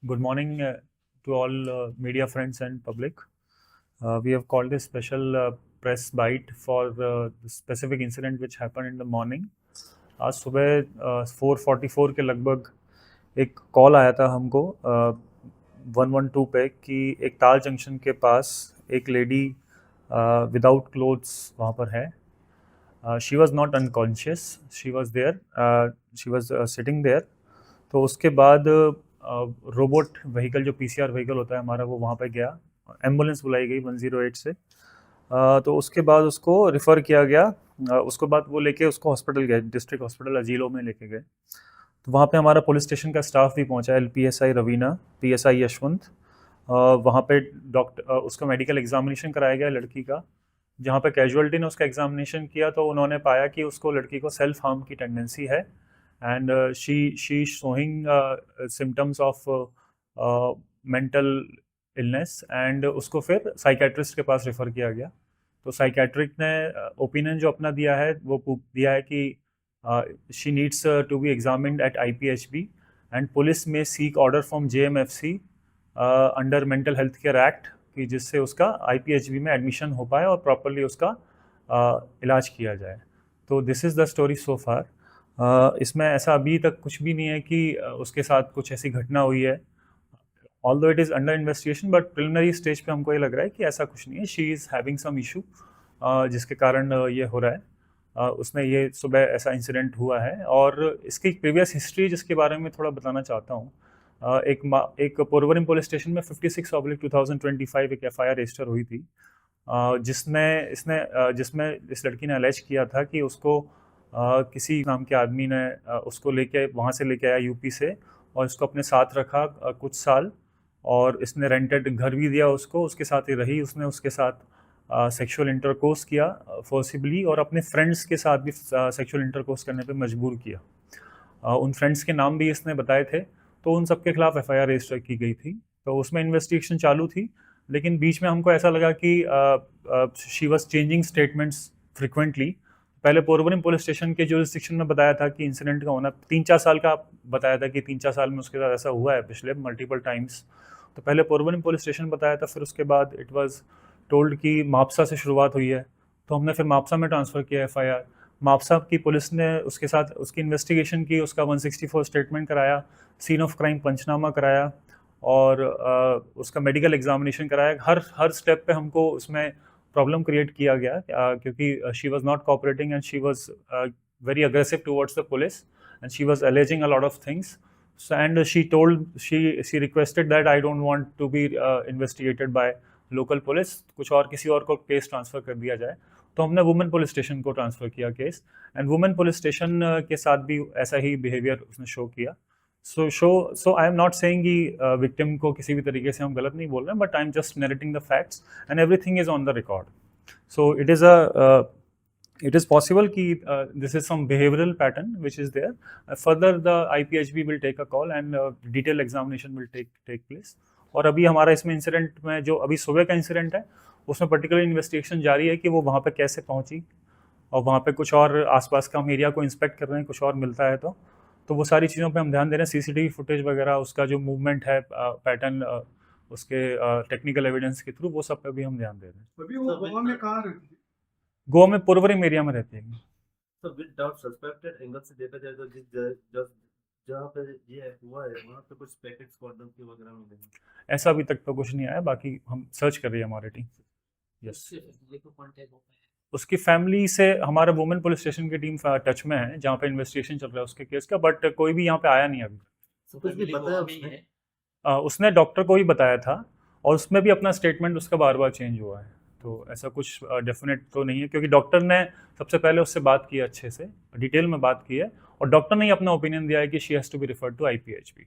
Good morning to all media friends and public. We have called this special press bite for the specific incident which happened in the morning. आज सुबह 4:44 के लगभग एक call आया था हमको 112 पे कि एक ताल जंक्शन के पास एक लेडी विदाउट क्लोथ्स वहाँ पर है. She was not unconscious, she was there, she was sitting there. तो उसके बाद रोबोट व्हीकल, जो पीसीआर व्हीकल होता है हमारा, वो वहाँ पे गया. एम्बुलेंस बुलाई गई 108 से. तो उसके बाद उसको रिफ़र किया गया. उसके बाद वो लेके उसको हॉस्पिटल गए, डिस्ट्रिक्ट हॉस्पिटल अजीलो में लेके गए. तो वहाँ पे हमारा पुलिस स्टेशन का स्टाफ भी पहुँचा, एलपीएसआई रवीना, पीएसआई यशवंत. वहाँ पे डॉक्टर, उसका मेडिकल एग्जामिनेशन कराया गया लड़की का. जहाँ पे कैजुअलिटी ने उसका एग्जामिनेशन किया तो उन्होंने पाया कि उसको, लड़की को सेल्फ हार्म की टेंडेंसी है. And she showing symptoms of mental illness. And उसको फिर साइकेट्रिस्ट के पास रेफ़र किया गया. तो साइकेट्रिक ने ओपिनियन जो अपना दिया है वो दिया है कि she needs to be examined at IPHB, and police may seek order from JMFC under mental health care act, कि जिससे उसका आईपीएचबी में एडमिशन हो पाए और प्रॉपरली उसका इलाज किया जाए. तो this is the story so far. इसमें ऐसा अभी तक कुछ भी नहीं है कि उसके साथ कुछ ऐसी घटना हुई है. Although it is under investigation, but preliminary stage पे हमको ये लग रहा है कि ऐसा कुछ नहीं है. She is having some issue जिसके कारण ये हो रहा है. उसमें ये सुबह ऐसा इंसिडेंट हुआ है. और इसकी प्रीवियस हिस्ट्री जिसके बारे में थोड़ा बताना चाहता हूँ. एक पोरवरिम पुलिस स्टेशन में 56/2025 एक एफआईआर रजिस्टर हुई थी, जिसमें इस लड़की ने अलेज किया था कि उसको किसी नाम के आदमी ने उसको लेके वहाँ से लेके आया यूपी से, और इसको अपने साथ रखा कुछ साल. और इसने रेंटेड घर भी दिया उसको, उसके साथ ही रही. उसने उसके साथ सेक्सुअल इंटरकोर्स किया फोर्सिबली, और अपने फ्रेंड्स के साथ भी सेक्सुअल इंटरकोर्स करने पे मजबूर किया. उन फ्रेंड्स के नाम भी इसने बताए थे. तो उन सब के खिलाफ एफआईआर रजिस्टर की गई थी. तो उसमें इन्वेस्टिगेशन चालू थी, लेकिन बीच में हमको ऐसा लगा कि she was changing statements frequently. पहले पोरवरिम पुलिस स्टेशन के जुरिस्डिक्शन में बताया था कि इंसिडेंट का होना 3-4 साल का बताया था, कि 3-4 साल में उसके साथ ऐसा हुआ है पिछले मल्टीपल टाइम्स. तो पहले पोरवरिम पुलिस स्टेशन बताया था, फिर उसके बाद इट वाज टोल्ड कि मापसा से शुरुआत हुई है. तो हमने फिर मापसा में ट्रांसफ़र किया एफआईआर. मापसा की पुलिस ने उसके साथ उसकी इन्वेस्टिगेशन की, उसका 164 स्टेटमेंट कराया, सीन ऑफ क्राइम पंचनामा कराया, और उसका मेडिकल एग्जामिनेशन कराया. हर स्टेप पे हमको उसमें प्रॉब्लम क्रिएट किया गया, क्योंकि she was not cooperating, and she was very aggressive towards the police, and she was aliasing a lot of things. So, and she requested that I don't want to be investigated by local police, कुछ और किसी और को case transfer कर दिया जाए. तो हमने वुमेन पुलिस स्टेशन को ट्रांसफ़र किया case. And women police station के साथ भी ऐसा ही बिहेवियर उसने शो किया. सो आई एम नॉट सेइंग कि विक्टिम को किसी भी तरीके से हम गलत नहीं बोल रहे हैं, but I am just narrating the facts, and everything is on the record. So it is possible कि this is some behavioral pattern which is there. Further the IPHB will take a call, and detailed examination will take place. और अभी हमारा इसमें incident में, जो अभी सुबह का इंसिडेंट है, उसमें पर्टिकुलर इन्वेस्टिगेशन जारी है कि वो वहाँ पे कैसे पहुँची, और वहाँ पे कुछ और आसपास का हम एरिया को इंस्पेक्ट कर रहे हैं, कुछ और मिलता है तो वो सारी चीज़ों पे हम ध्यान दे रहे हैं. सीसीटीवी फुटेज वगैरह, उसका जो मूवमेंट है, पैटर्न, उसके टेक्निकल एविडेंस के थ्रू, वो सब पे भी हम ध्यान दे रहे हैं. अभी वो गोवा में कहाँ रहती है? गोवा में पोरवरिम एरिया में रहती है. तो विदाउट सस्पेक्टेड एंगल से देखा जाए तो जहाँ पे ये हुआ है वहाँ पे कुछ पैकेट्स कॉर्डन के वगैरह मिले हैं? ऐसा अभी तक तो कुछ नहीं आया, बाकी हम सर्च कर रही है हमारी टीम. यस, उसकी फैमिली से हमारा वुमेन पुलिस स्टेशन की टीम टच में है, जहाँ पे इन्वेस्टिगेशन चल रहा है उसके केस का, बट कोई भी यहाँ पे आया नहीं अभी. तो कुछ भी बताया उसने? उसने डॉक्टर को ही बताया था, और उसमें भी अपना स्टेटमेंट उसका बार बार चेंज हुआ है. तो ऐसा कुछ डेफिनेट तो नहीं है, क्योंकि डॉक्टर ने सबसे पहले उससे बात की है, अच्छे से डिटेल में बात की है, और डॉक्टर ने ही अपना ओपिनियन दिया है कि she has to be referred to आईपीएचबी.